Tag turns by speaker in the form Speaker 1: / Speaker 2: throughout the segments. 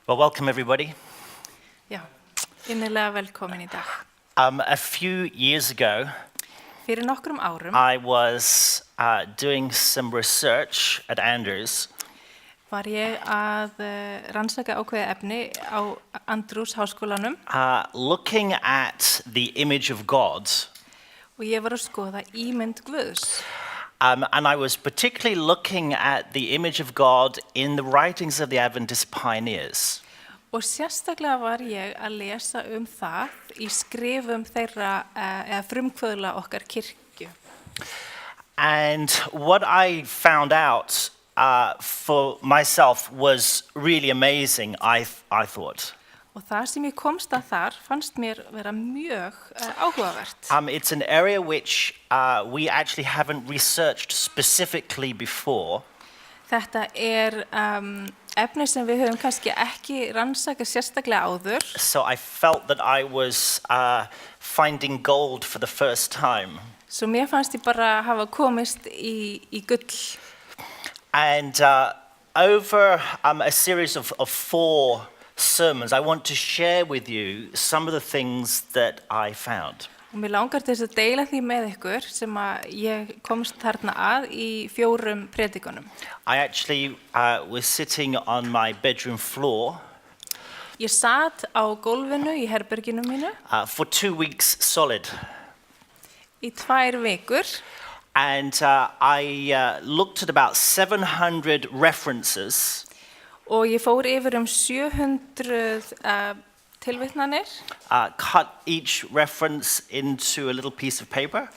Speaker 1: Well, welcome everybody.
Speaker 2: Já, innilega velkomin í dag.
Speaker 1: A few years ago,
Speaker 2: Fyrir nokkrum árum
Speaker 1: I was doing some research at Andrews,
Speaker 2: var ég að rannsaka ákveðið efni á Andrews háskólanum
Speaker 1: looking at the image of God,
Speaker 2: og ég var að skoða ímynd Guðs.
Speaker 1: and I was particularly looking at the image of God in the writings of the Adventist pioneers.
Speaker 2: Og sérstaklega var ég að lesa það í skrifum þeirra eða frumkvöðla okkar kirkju.
Speaker 1: And what I found out for myself was really amazing, I thought.
Speaker 2: Og það sem ég komst að þar fannst mér vera mjög áhugavert.
Speaker 1: It's an area which we actually haven't researched specifically before.
Speaker 2: Þetta efni sem við höfum kannski ekki rannsakað sérstaklega áður.
Speaker 1: So I felt that I was finding gold for the first time.
Speaker 2: Svo mér fannst ég bara hafa komist í gull.
Speaker 1: And over a series of 4 sermons, I want to share with you some of the things that I found.
Speaker 2: Og mér langar til að deila því með ykkur sem að ég komst þarna að í 4 predikunum.
Speaker 1: I actually was sitting on my bedroom floor
Speaker 2: Ég sat á gólfinu í herberginu mínu
Speaker 1: for 2 weeks solid.
Speaker 2: í 2 vikur
Speaker 1: And I looked at about 700 references
Speaker 2: og ég fór yfir 700 tilvitnanir
Speaker 1: cut each reference into a little piece of paper,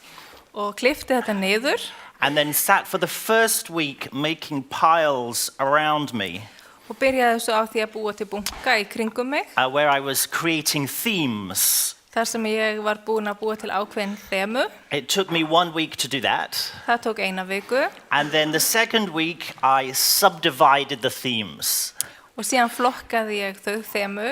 Speaker 2: og klippti þetta niður
Speaker 1: and then sat for the first week making piles around me
Speaker 2: og byrjaði svo á því að búa til bunka í kringum mig
Speaker 1: where I was creating themes.
Speaker 2: þar sem ég var búin að búa til ákveðin þemu.
Speaker 1: It took me 1 week to do that,
Speaker 2: Það tók 1 viku
Speaker 1: and then the second week I subdivided the themes.
Speaker 2: og síðan flokkaði ég þau þemu,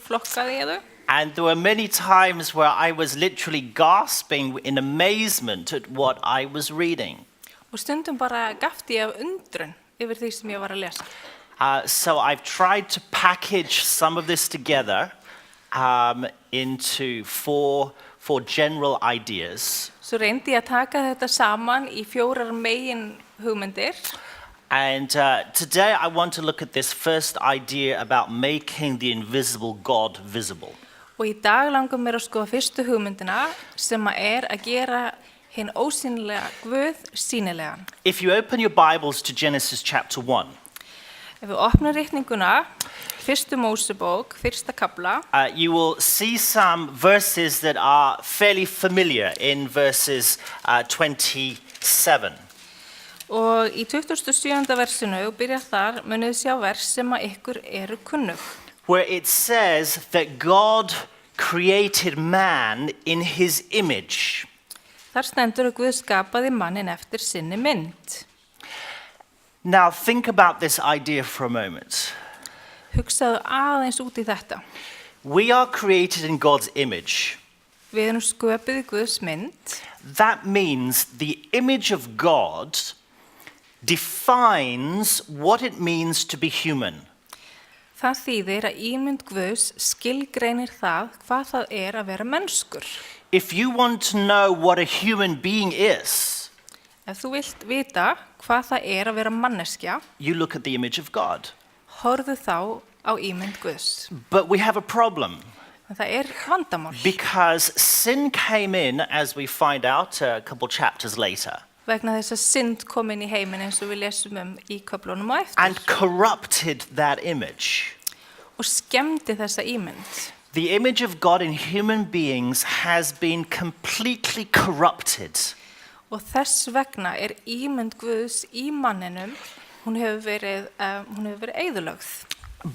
Speaker 2: flokkaði ég þau.
Speaker 1: And there were many times where I was literally gasping in amazement at what I was reading.
Speaker 2: Og stundum bara gafti ég af undrun yfir því sem ég var að lesa.
Speaker 1: So I've tried to package some of this together into four general ideas.
Speaker 2: Svo reyndi ég að taka þetta saman í 4 megin hugmyndir.
Speaker 1: And today I want to look at this first idea about making the invisible God visible.
Speaker 2: Og í dag langar mér að skoða fyrstu hugmyndina sem að gera hinn ósýnilega Guð sýnilegan.
Speaker 1: If you open your Bibles to Genesis chapter 1,
Speaker 2: Ef við opnum ritninguna, fyrstu Mósebók, fyrsta kafla,
Speaker 1: you will see some verses that are fairly familiar in verses 27.
Speaker 2: og í 27. versinu og byrja þar munið sjá vers sem að ykkur eru kunnug.
Speaker 1: Where it says that God created man in his image.
Speaker 2: Þar stendur að Guð skapaði mannin eftir sinni mynd.
Speaker 1: Now think about this idea for a moment.
Speaker 2: Hugsaðu aðeins út í þetta.
Speaker 1: We are created in God's image.
Speaker 2: Við erum sköpuð í Guðs mynd.
Speaker 1: That means the image of God defines what it means to be human.
Speaker 2: Það þýðir að ímynd Guðs skilgreinir það hvað það að vera mennskur.
Speaker 1: If you want to know what a human being is,
Speaker 2: Ef þú vilt vita hvað það að vera manneskja,
Speaker 1: you look at the image of God.
Speaker 2: horfðu þá á ímynd Guðs.
Speaker 1: But we have a problem.
Speaker 2: En það vandamál.
Speaker 1: Because sin came in, as we find out a couple chapters later,
Speaker 2: Vegna þess að synd kom inn í heiminn eins og við lesum í köflunum á eftir.
Speaker 1: and corrupted that image.
Speaker 2: Og skemmdi þessa ímynd.
Speaker 1: The image of God in human beings has been completely corrupted.
Speaker 2: Og þess vegna ímynd Guðs í manninum, hún hefur verið eyðilögð.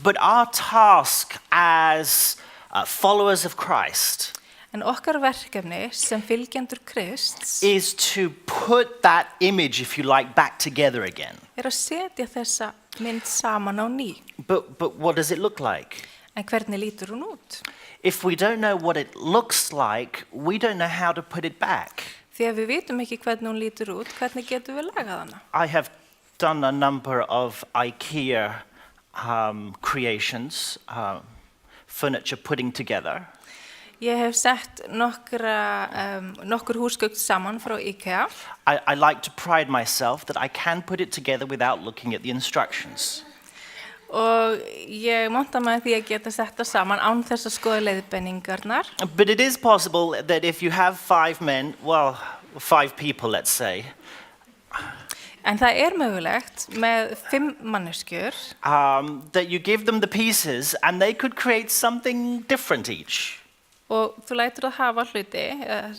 Speaker 1: But our task as followers of Christ
Speaker 2: En okkar verkefni sem fylgjendur Krists
Speaker 1: is to put that image, if you like, back together again.
Speaker 2: að setja þessa mynd saman á ný.
Speaker 1: But what does it look like?
Speaker 2: En hvernig lítur hún út?
Speaker 1: If we don't know what it looks like, we don't know how to put it back.
Speaker 2: Því að við vitum ekki hvernig hún lítur út, hvernig getum við lagað hana?
Speaker 1: I have done a number of IKEA creations, furniture putting together.
Speaker 2: Ég hef sett nokkur húsgögn saman frá IKEA
Speaker 1: I like to pride myself that I can put it together without looking at the instructions.
Speaker 2: og ég monta mig því að geta sett það saman án þess að skoða leiðbeiningarnar.
Speaker 1: But it is possible that if you have 5 men, well, 5 people, let's say,
Speaker 2: En það mögulegt með 5 manneskjur
Speaker 1: that you give them the pieces and they could create something different each.
Speaker 2: og þú lætur það hafa hluti,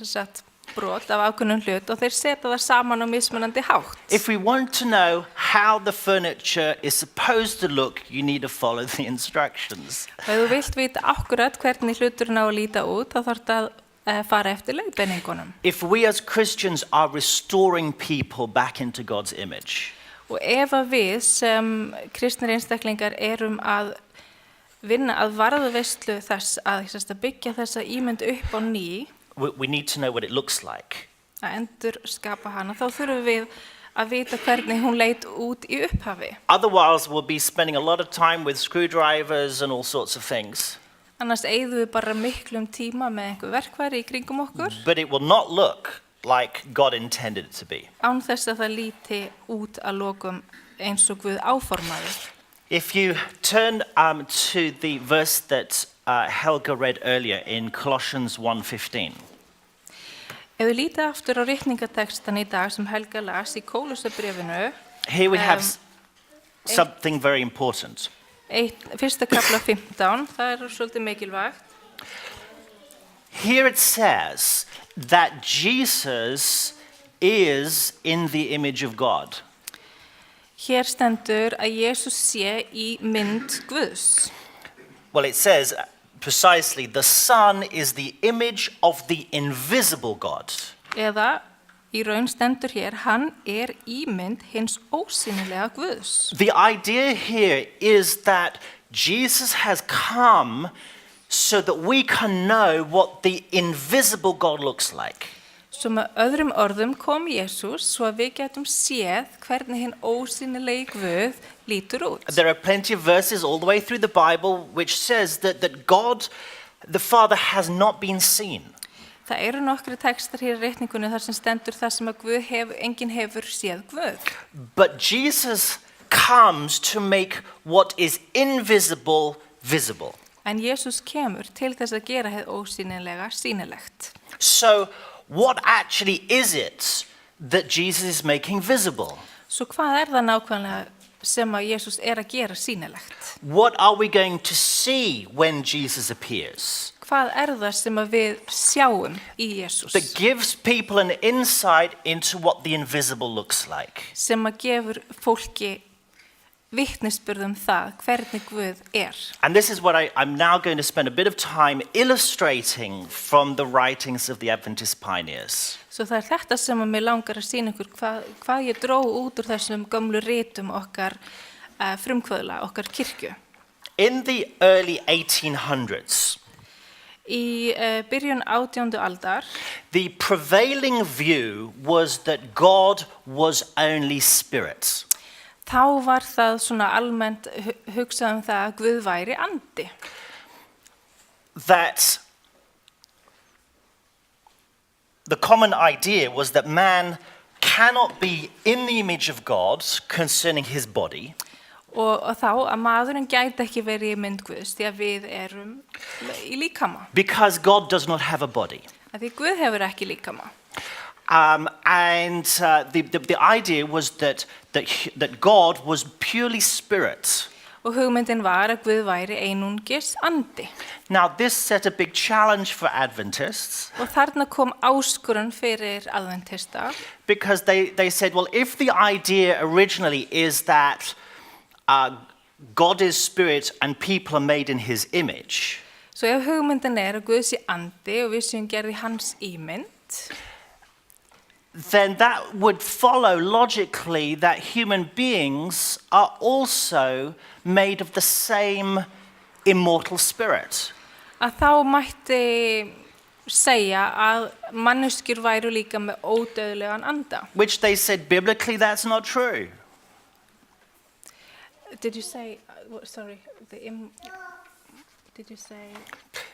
Speaker 2: þess að brot af ákveðnum hlut og þeir setja það saman á mismunandi hátt.
Speaker 1: If we want to know how the furniture is supposed to look, you need to follow the instructions.
Speaker 2: Og ef þú vilt vita akkurat hvernig hluturinn á að líta út, þá þarf það að fara eftir leiðbeiningunum.
Speaker 1: If we as Christians are restoring people back into God's image,
Speaker 2: Og ef að við sem kristnir einstaklingar að vinna að varðveislu þess að byggja þessa ímynd upp á ný,
Speaker 1: we need to know what it looks like.
Speaker 2: að endur skapa hana, þá þurfum við að vita hvernig hún leit út í upphafi.
Speaker 1: Otherwise, we'll be spending a lot of time with screwdrivers and all sorts of things.
Speaker 2: Annars eyðum við bara miklum tíma með einhver verkfæri í kringum okkur,
Speaker 1: But it will not look like God intended it to be.
Speaker 2: án þess að það líti út að lokum eins og Guð áformaði.
Speaker 1: If you turn to the verse that Helga read earlier in Colossians 1:15,
Speaker 2: Ef við lítið aftur á ritningatekstan í dag sem Helga las í Kólussarbréfinu,
Speaker 1: here we have something very important.
Speaker 2: fyrsta kafla 15, það svolítið mikilvægt.
Speaker 1: Here it says that Jesus is in the image of God.
Speaker 2: Hér stendur að Jesús sé í mynd Guðs.
Speaker 1: Well, it says precisely, the Son is the image of the invisible God.
Speaker 2: Eða í raun stendur hér, hann ímynd hins ósýnilega Guðs.
Speaker 1: The idea here is that Jesus has come so that we can know what the invisible God looks like.
Speaker 2: Svo með öðrum orðum kom Jesús svo að við getum séð hvernig hinn ósýnilegi Guð lítur út.
Speaker 1: There are plenty of verses all the way through the Bible which says that God, the Father, has not been seen.
Speaker 2: Það nokkri tekstar hér í ritningunni þar sem stendur það sem að enginn hefur séð Guð.
Speaker 1: But Jesus comes to make what is invisible visible.
Speaker 2: En Jesús kemur til þess að gera hið ósýnilega sýnilegt.
Speaker 1: So, what actually is it that Jesus is making visible?
Speaker 2: Svo hvað það nákvæmlega sem að Jesús að gera sýnilegt?
Speaker 1: What are we going to see when Jesus appears?
Speaker 2: Hvað það sem að við sjáum í Jesús?
Speaker 1: That gives people an insight into what the invisible looks like.
Speaker 2: Sem að gefur fólki vitnisburð það hvernig Guð
Speaker 1: And this is what I'm now going to spend a bit of time illustrating from the writings of the Adventist pioneers.
Speaker 2: Svo það þetta sem að mig langar að sýna ykkur hvað ég dró út úr þessum gömlu ritum okkar frumkvöðla, okkar kirkju.
Speaker 1: In the early 1800s,
Speaker 2: Í byrjun 18. aldar,
Speaker 1: the prevailing view was that God was only spirit.
Speaker 2: þá var það svona almennt hugsað það að Guð væri andi.
Speaker 1: That the common idea was that man cannot be in the image of God concerning his body.
Speaker 2: Og þá að maðurinn gæti ekki verið í mynd Guðs því að við í líkama.
Speaker 1: Because God does not have a body.
Speaker 2: Að því Guð hefur ekki líkama.
Speaker 1: The idea was that God was purely spirit.
Speaker 2: Og hugmyndin var að Guð væri einungis andi.
Speaker 1: Now this set a big challenge for Adventists.
Speaker 2: Og þarna kom áskorun fyrir adventista.
Speaker 1: Because they said, well, if the idea originally is that God is spirit and people are made in his image.
Speaker 2: Svo ef hugmyndin að Guð sé andi og við séum gerð í hans ímynd,
Speaker 1: then that would follow logically that human beings are also made of the same immortal spirit.
Speaker 2: Að þá mætti segja að manneskjur væru líka með ódauðlegan anda.
Speaker 1: Which they said biblically that's not true.
Speaker 2: Did you say, sorry, did you say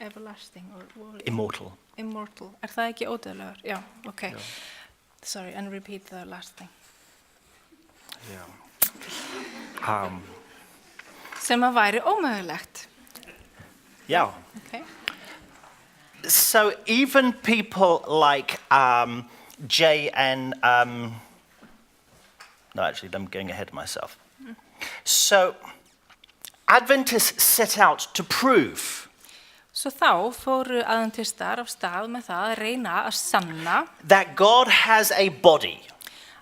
Speaker 2: everlasting or
Speaker 1: Immortal.
Speaker 2: immortal? Það ekki ódöðlegur? Já, okay. Sorry, and repeat the last thing.
Speaker 1: Yeah.
Speaker 2: Sem að væri ómögulegt.
Speaker 1: Yeah.
Speaker 2: Okay.
Speaker 1: So even people like Jay and no, actually, I'm going ahead of myself. So Adventists set out to prove
Speaker 2: Svo þá fóru aðventistar af stað með það að reyna að sanna
Speaker 1: that God has a body,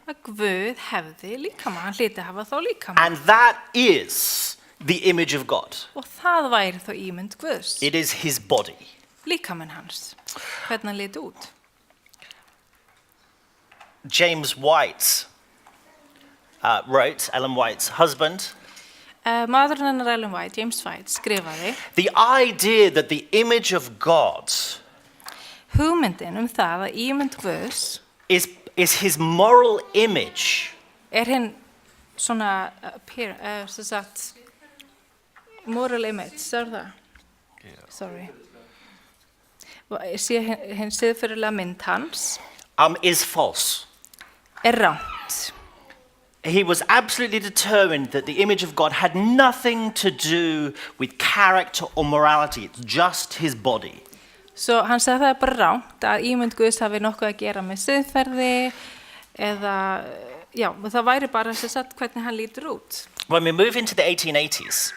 Speaker 2: að Guð hefði líkama, hann hlyti að hafa þá líkama.
Speaker 1: and that is the image of God.
Speaker 2: Og það væri þá ímynd Guðs,
Speaker 1: It is his body.
Speaker 2: líkaminn hans, hvernig hann liti út.
Speaker 1: James White wrote, Ellen White's husband,
Speaker 2: Maðurinn hennar Ellen White, James White, skrifaði
Speaker 1: the idea that the image of God
Speaker 2: hugmyndin það að ímynd Guðs
Speaker 1: is his moral image
Speaker 2: hinn svona sem sagt moral image, sér það? Sorry. Sé hinn siðferðilega mynd hans
Speaker 1: is false.
Speaker 2: Rangt.
Speaker 1: He was absolutely determined that the image of God had nothing to do with character or morality. It's just his body.
Speaker 2: Svo hann sagði það bara rangt að ímynd Guðs hafi nokkuð að gera með siðferði eða, já, það væri bara sem sagt hvernig hann lítur út.
Speaker 1: When we move into the 1880s,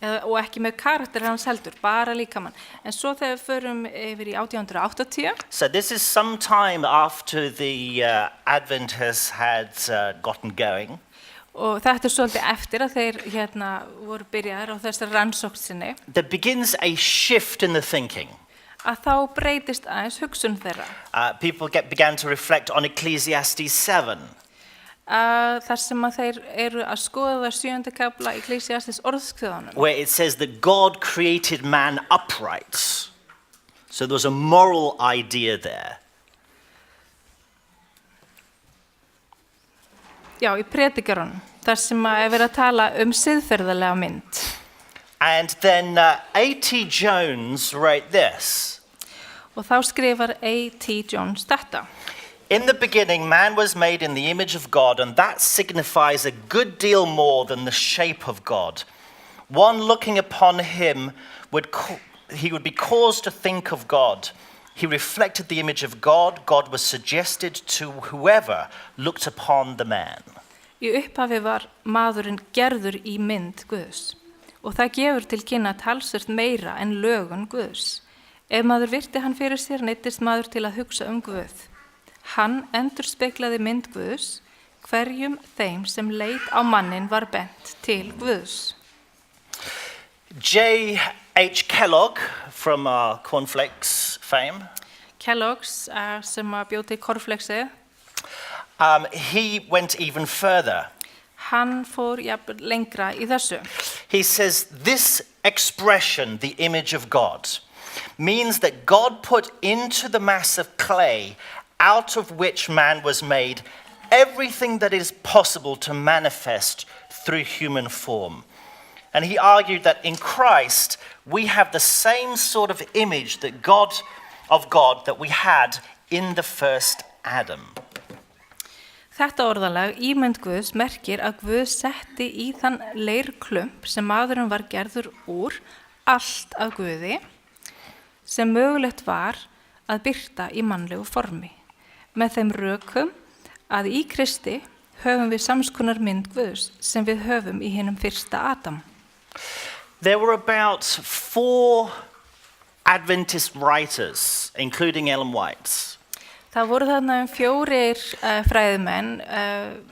Speaker 2: Og ekki með karakter hans heldur, bara líkamann. En svo þegar við förum yfir í 1880,
Speaker 1: so this is some time after the Adventists had gotten going,
Speaker 2: og þetta svolítið eftir að þeir voru byrjaðir á þessari rannsókn sinni,
Speaker 1: there begins a shift in the thinking.
Speaker 2: að þá breytist aðeins hugsun þeirra.
Speaker 1: People began to reflect on Ecclesiastes 7.
Speaker 2: Þar sem að þeir eru að skoða 7. kafla Ecclesiastes orðskviðanum.
Speaker 1: Where it says that God created man upright. So there was a moral idea there.
Speaker 2: Já, í predikarunum, þar sem að verið að tala siðferðilega mynd.
Speaker 1: And then A.T. Jones wrote this.
Speaker 2: Og þá skrifar A.T. Jones þetta.
Speaker 1: In the beginning, man was made in the image of God, and that signifies a good deal more than the shape of God. One looking upon him would be caused to think of God. He reflected the image of God. God was suggested to whoever looked upon the man.
Speaker 2: Í upphafi var maðurinn gerður í mynd Guðs, og það gefur til kynna talsvert meira en lögun Guðs. Ef maður virti hann fyrir sér, neyddist maður til að hugsa Guð. Hann endurspeglaði mynd Guðs, hverjum þeim sem leit á mannin var bent til Guðs.
Speaker 1: J.H. Kellogg from Cornflakes fame.
Speaker 2: Kellogg's sem bjó til kornflexið,
Speaker 1: he went even further.
Speaker 2: hann fór jafnvel lengra í þessu.
Speaker 1: He says this expression, the image of God, means that God put into the mass of clay out of which man was made everything that is possible to manifest through human form. And he argued that in Christ we have the same sort of image that God that we had in the first Adam.
Speaker 2: Þetta orðalag, ímynd Guðs, merkir að Guð setti í þann leirklump sem maðurinn var gerður úr allt af Guði sem mögulegt var að birta í mannlegu formi. Með þeim rökum að í Kristi höfum við samskonar mynd Guðs sem við höfum í hinum fyrsta Adam.
Speaker 1: There were about 4 Adventist writers, including Ellen White,
Speaker 2: Það voru þarna 4 fræðimenn,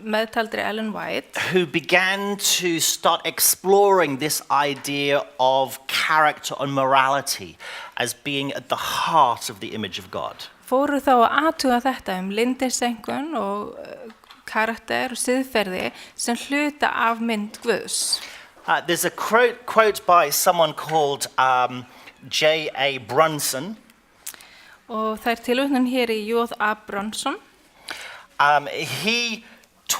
Speaker 2: meðtaldri Ellen White,
Speaker 1: who began to start exploring this idea of character and morality as being at the heart of the image of God.
Speaker 2: fóru þá að athuga þetta lyndissenkun og karakter og siðferði sem hluta af mynd Guðs.
Speaker 1: There's a quote by someone called J.A. Brunson.
Speaker 2: Og það tilvitnun hér í J.A. Brunson.
Speaker 1: He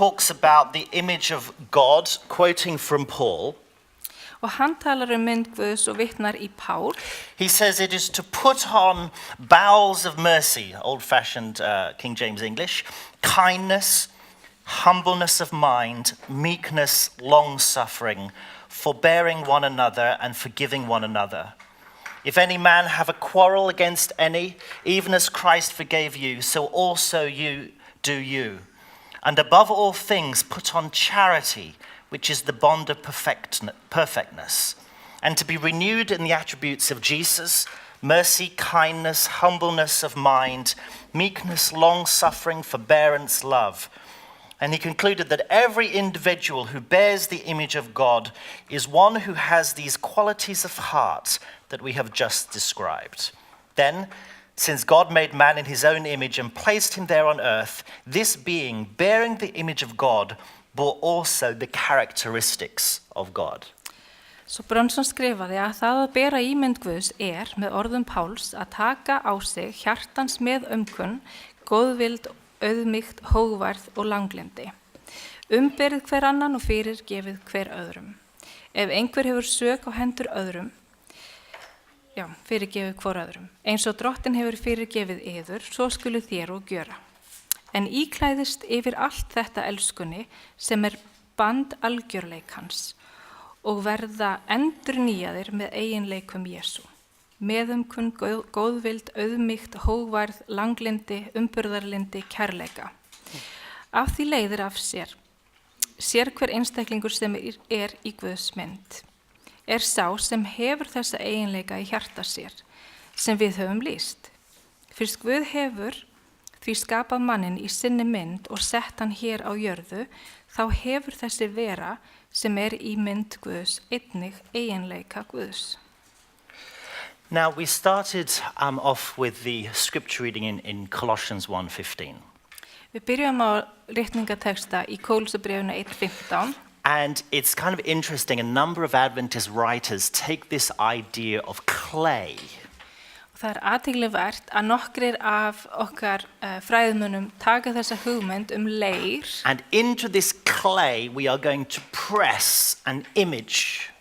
Speaker 1: talks about the image of God, quoting from Paul.
Speaker 2: Og hann talar mynd Guðs og vitnar í Pál.
Speaker 1: He says it is to put on bowels of mercy, old-fashioned King James English, kindness, humbleness of mind, meekness, long-suffering, forbearing one another and forgiving one another. If any man have a quarrel against any, even as Christ forgave you, so also you do you. And above all things put on charity, which is the bond of perfectness, and to be renewed in the attributes of Jesus, mercy, kindness, humbleness of mind, meekness, long-suffering, forbearance, love. And he concluded that every individual who bears the image of God is one who has these qualities of heart that we have just described. Then, since God made man in his own image and placed him there on earth, this being, bearing the image of God, bore also the characteristics of God.
Speaker 2: Svo Brunson skrifaði að það að bera ímynd Guðs með orðum Páls að taka á sig hjartans með góðvild, auðmýkt, hógværð og langlindi. Umberið hver annan og fyrirgefið hver öðrum. Ef einhver hefur sök á hendur öðrum, fyrirgefið hvor öðrum. Eins og Drottinn hefur fyrirgefið yður, svo skulu þér og gjöra. En íklæðist yfir allt þetta elskunni sem band algjörleikans og verða endurnýjaðir með eiginleikum Jesú. Meðumkunn, góðvild, auðmýkt, hógværð, langlindi, umburðarlyndi, kærleika. Af því leiðir af sér hver einstaklingur sem í Guðs mynd. Sá sem hefur þessa eiginleika í hjarta sér, sem við höfum lýst. Fyrst Guð hefur því skapað manninn í sinni mynd og sett hann hér á jörðu, þá hefur þessi vera sem í mynd Guðs einnig eiginleika Guðs.
Speaker 1: Now, we started off with the scripture reading in Colossians 1:15.
Speaker 2: Við byrjum á ritningateksta í Kólussabréfinu 1:15.
Speaker 1: And it's kind of interesting, a number of Adventist writers take this idea of clay.
Speaker 2: Það athyglisvert að nokkrir af okkar fræðimönnum taka þessa hugmynd leir.
Speaker 1: And into this clay we are going to press an image.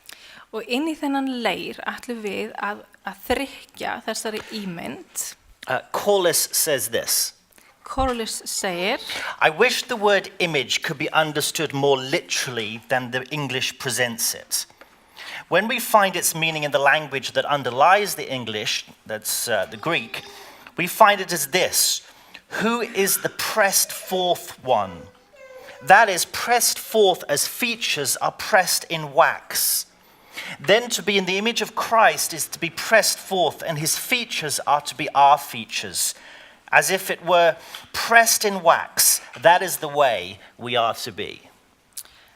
Speaker 2: Og inn í þennan leir ætlum við að þrykkja þessari ímynd.
Speaker 1: Corliss says this.
Speaker 2: Corliss segir,
Speaker 1: I wish the word image could be understood more literally than the English presents it. When we find its meaning in the language that underlies the English, that's the Greek, we find it as this: who is the pressed forth one? That is, pressed forth as features are pressed in wax. Then to be in the image of Christ is to be pressed forth, and his features are to be our features. As if it were pressed in wax, that is the way we are to be.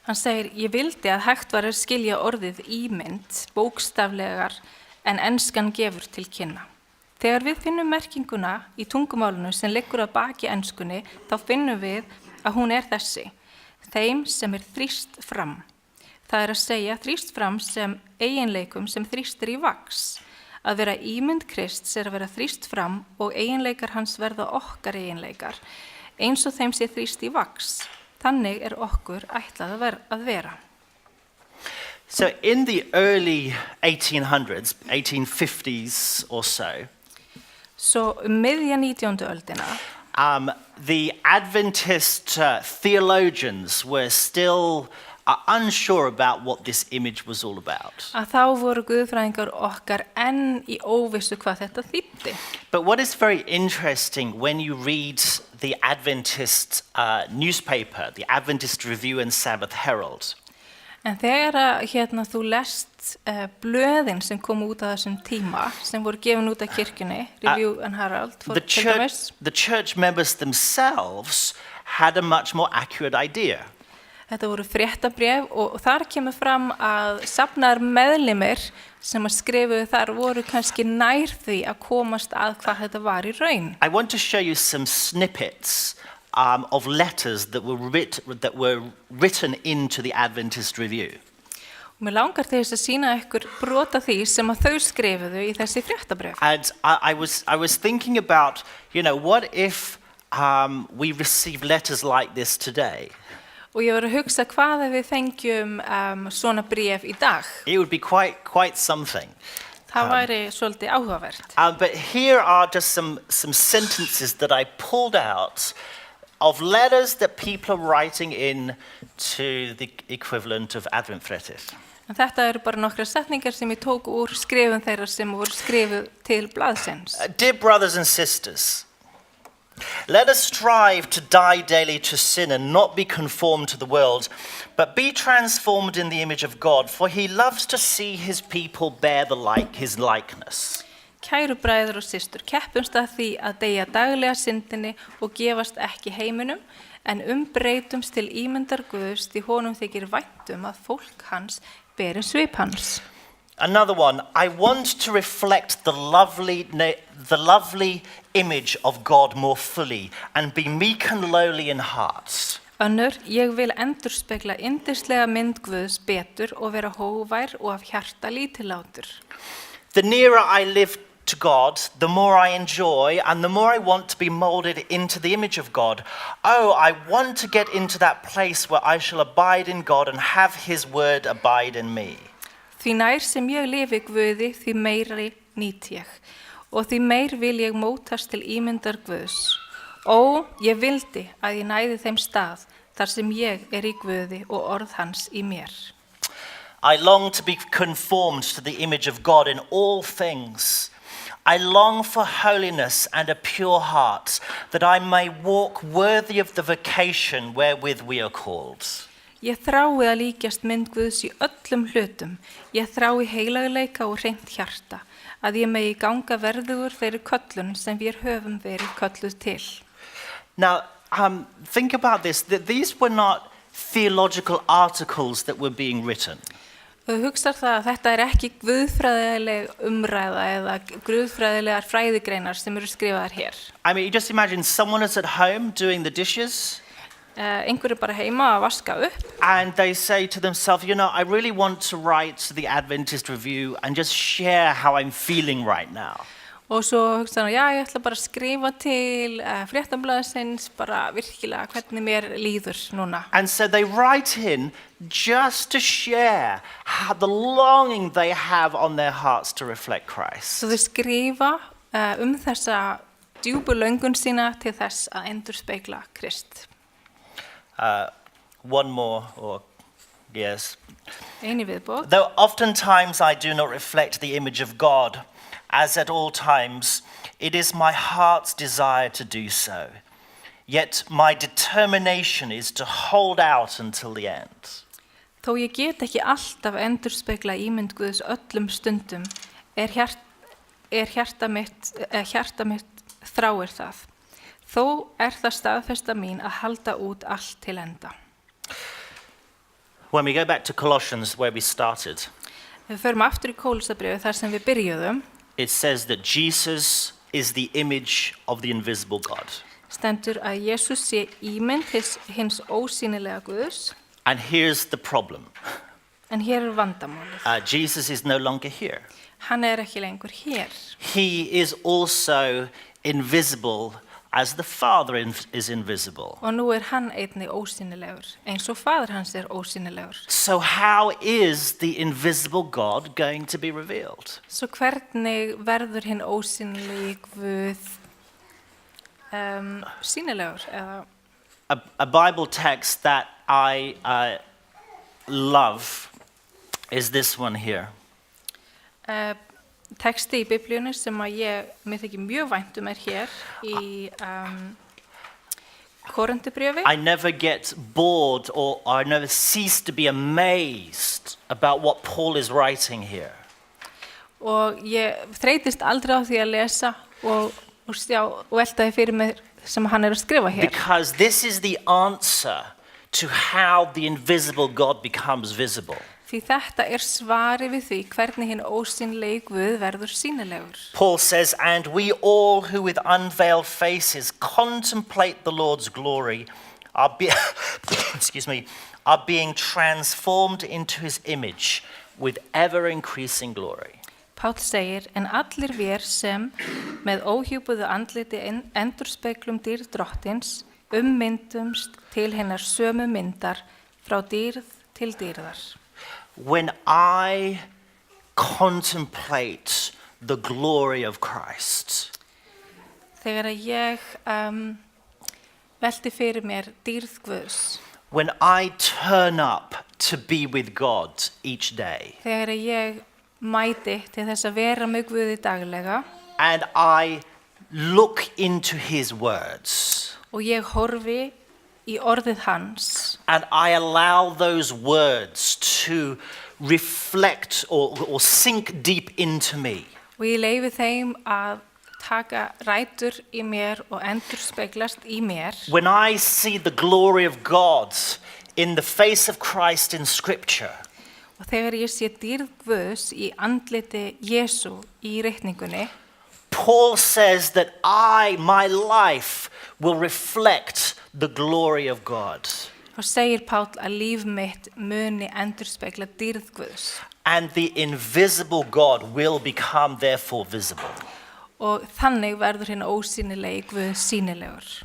Speaker 2: Hann segir, ég vildi að hægt var að skilja orðið ímynd, bókstaflegar, en enskan gefur til kynna. Þegar við finnum merkinguna í tungumálinu sem liggur að baki enskunni, þá finnum við að hún þessi, þeim sem þrýst fram. Það að segja þrýst fram sem eiginleikum sem þrýstir í vax. Að vera ímynd Krists að vera þrýst fram og eiginleikar hans verða okkar eiginleikar, eins og þeim sé þrýst í vax. Þannig okkur ætlað að vera.
Speaker 1: So in the early 1800s, 1850s or so,
Speaker 2: so miðja 19. öldina,
Speaker 1: the Adventist theologians were still unsure about what this image was all about.
Speaker 2: Að þá voru guðfræðingar okkar enn í óvissu hvað þetta þýddi.
Speaker 1: But what is very interesting when you read the Adventist newspaper, the Adventist Review and Sabbath Herald.
Speaker 2: En þegar þú lest blöðin sem kom út á þessum tíma, sem voru gefin út af kirkjunni, Review and Herald,
Speaker 1: the church members themselves had a much more accurate idea.
Speaker 2: Þetta voru fréttabréf og þar kemur fram að safnaðir meðlimir sem að skrifuðu þar voru kannski nær því að komast að hvað þetta var í raun.
Speaker 1: I want to show you some snippets of letters that were written into the Adventist Review.
Speaker 2: Og mér langar til þess að sýna ykkur brot af því sem að þau skrifuðu í þessi fréttabréf.
Speaker 1: And I was thinking about, what if we receive letters like this today?
Speaker 2: Og ég var að hugsa hvað ef við fengjum svona bréf í dag.
Speaker 1: It would be quite something.
Speaker 2: Það væri svolítið áhugavert.
Speaker 1: But here are just some sentences that I pulled out of letters that people are writing in to the equivalent of Adventfréttir.
Speaker 2: En þetta eru bara nokkra setningar sem ég tók úr skrifum þeirra sem voru skrifuð til blaðsins.
Speaker 1: Dear brothers and sisters, let us strive to die daily to sin and not be conformed to the world, but be transformed in the image of God, for he loves to see his people bear his likeness.
Speaker 2: Kæru bræður og systur, keppumst að því að deyja daglega syndinni og gefast ekki heiminum, en umbreytumst til ímyndar Guðs því honum þykir vænt að fólk hans beri svip hans.
Speaker 1: Another one, I want to reflect the lovely image of God more fully and be meek and lowly in heart.
Speaker 2: Önnur, ég vil endurspegla yndislega mynd Guðs betur og vera hógvær og af hjarta lítillátur.
Speaker 1: The nearer I live to God, the more I enjoy and the more I want to be molded into the image of God. Oh, I want to get into that place where I shall abide in God and have his word abide in me.
Speaker 2: Því nær sem ég lifi Guði, því meiri nýt ég, og því meir vil ég mótast til ímyndar Guðs. Ó, ég vildi að ég næði þeim stað, þar sem ég í Guði og orð hans í mér.
Speaker 1: I long to be conformed to the image of God in all things. I long for holiness and a pure heart, that I may walk worthy of the vocation wherewith we are called.
Speaker 2: Ég þrái að líkjast mynd Guðs í öllum hlutum. Ég þrái heilagleika og hreint hjarta, að ég megi ganga verðugur þeirri köllun sem við höfum verið kölluð til.
Speaker 1: Now, think about this, that these were not theological articles that were being written.
Speaker 2: Þú hugsar það að þetta ekki guðfræðileg umræða eða guðfræðilegar fræðigreinar sem eru skrifaðar hér.
Speaker 1: I mean, you just imagine someone is at home doing the dishes.
Speaker 2: Einhver bara heima að vaska upp.
Speaker 1: And they say to themselves, you know, I really want to write to the Adventist Review and just share how I'm feeling right now.
Speaker 2: Og svo hugsaðu, já, ég ætla bara að skrifa til fréttablaðsins bara virkilega hvernig mér líður núna.
Speaker 1: And so they write in just to share the longing they have on their hearts to reflect Christ.
Speaker 2: Svo þau skrifa þessa djúpu löngun sína til þess að endurspegla Krist.
Speaker 1: One more, or yes.
Speaker 2: Einu viðbót.
Speaker 1: Though oftentimes I do not reflect the image of God, as at all times, it is my heart's desire to do so. Yet my determination is to hold out until the end.
Speaker 2: Þó ég get ekki alltaf endurspegla ímynd Guðs öllum stundum, hjarta mitt þráir það. Þó það staðfesta mín að halda út allt til enda.
Speaker 1: When we go back to Colossians, where we started,
Speaker 2: Við förum aftur í Kólussarbréfið þar sem við byrjuðum.
Speaker 1: It says that Jesus is the image of the invisible God.
Speaker 2: Stendur að Jesús sé ímynd hins ósýnilega Guðs.
Speaker 1: And here's the problem.
Speaker 2: En hér vandamálið.
Speaker 1: Jesus is no longer here.
Speaker 2: Hann ekki lengur hér.
Speaker 1: He is also invisible as the Father is invisible.
Speaker 2: Og nú hann einnig ósýnilegur, eins og faðir hans ósýnilegur.
Speaker 1: So how is the invisible God going to be revealed?
Speaker 2: Svo hvernig verður hinn ósýnilegi Guð sýnilegur?
Speaker 1: A Bible text that I love is this one here.
Speaker 2: Texti í Biblíunni sem að mér þykir mjög vænt hér í Korinthubréfi.
Speaker 1: I never get bored or I never cease to be amazed about what Paul is writing here.
Speaker 2: Og ég þreytist aldrei á því að lesa og velta því fyrir mér sem hann að skrifa hér.
Speaker 1: Because this is the answer to how the invisible God becomes visible.
Speaker 2: Því þetta svari við því hvernig hinn ósýnilegi Guð verður sýnilegur.
Speaker 1: Paul says, and we all who with unveiled faces contemplate the Lord's glory are being transformed into his image with ever increasing glory.
Speaker 2: Páll segir, en allir vér sem með óhjúpuðu andliti endurspeglum dýrð drottins ummyndumst til hennar sömu myndar frá dýrð til dýrðar.
Speaker 1: When I contemplate the glory of Christ,
Speaker 2: Þegar að ég velti fyrir mér dýrð Guðs,
Speaker 1: when I turn up to be with God each day,
Speaker 2: þegar að ég mæti til þess að vera með Guði daglega
Speaker 1: and I look into his words,
Speaker 2: og ég horfi í orðið hans
Speaker 1: and I allow those words to reflect or sink deep into me,
Speaker 2: og ég leyfi þeim að taka rætur í mér og endurspeglast í mér.
Speaker 1: when I see the glory of God in the face of Christ in Scripture,
Speaker 2: Og þegar ég sé dýrð Guðs í andliti Jésu í ritningunni,
Speaker 1: Paul says that my life will reflect the glory of God.
Speaker 2: þá segir Páll að líf mitt muni endurspegla dýrð Guðs.
Speaker 1: And the invisible God will become therefore visible.
Speaker 2: Og þannig verður hinn ósýnilegi Guð sýnilegur.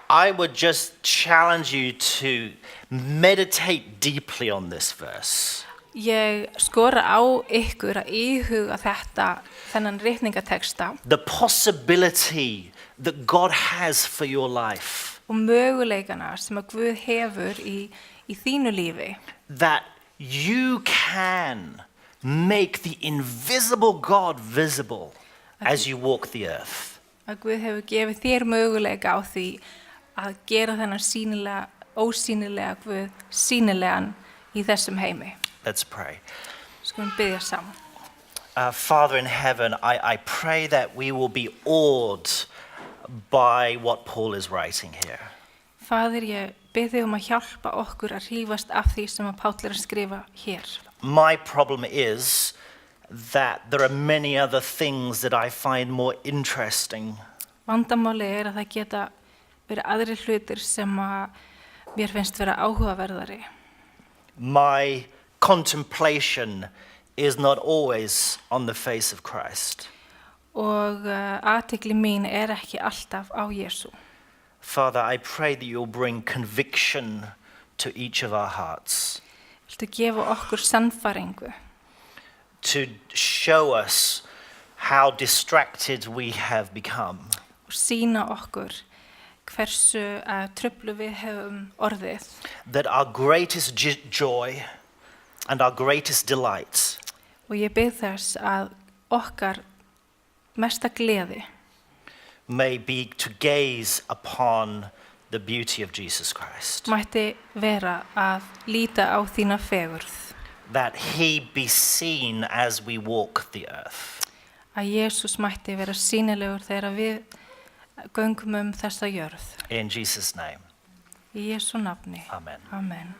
Speaker 1: I would just challenge you to meditate deeply on this verse.
Speaker 2: Ég skora á ykkur að íhuga þennan ritningateksta
Speaker 1: The possibility that God has for your life,
Speaker 2: og möguleikana sem að Guð hefur í þínu lífi.
Speaker 1: that you can make the invisible God visible as you walk the earth.
Speaker 2: Að Guð hefur gefið þér möguleika á því að gera þennan ósýnilega Guð sýnilegan í þessum heimi.
Speaker 1: Let's pray.
Speaker 2: Skulum biðja saman.
Speaker 1: Father in heaven, I pray that we will be awed by what Paul is writing here.
Speaker 2: Faðir, ég bið þig að hjálpa okkur að hrífast af því sem að Páll að skrifa hér.
Speaker 1: My problem is that there are many other things that I find more interesting.
Speaker 2: Vandamáli að það geta verið aðrir hlutir sem að mér finnst vera áhugaverðari.
Speaker 1: My contemplation is not always on the face of Christ.
Speaker 2: Og athygli mín ekki alltaf á Jésu.
Speaker 1: Father, I pray that you'll bring conviction to each of our hearts,
Speaker 2: Viltu gefa okkur sannfæringu
Speaker 1: to show us how distracted we have become,
Speaker 2: og sýna okkur hversu truflu við hefum orðið
Speaker 1: that our greatest joy and our greatest delight
Speaker 2: og ég bið þess að okkar mesta gleði
Speaker 1: may be to gaze upon the beauty of Jesus Christ,
Speaker 2: mætti vera að líta á þína fegurð,
Speaker 1: that he be seen as we walk the earth.
Speaker 2: að Jesús mætti vera sýnilegur þegar við göngum þessa jörð.
Speaker 1: In Jesus' name,
Speaker 2: Í Jesú nafni.
Speaker 1: amen.
Speaker 2: Amen.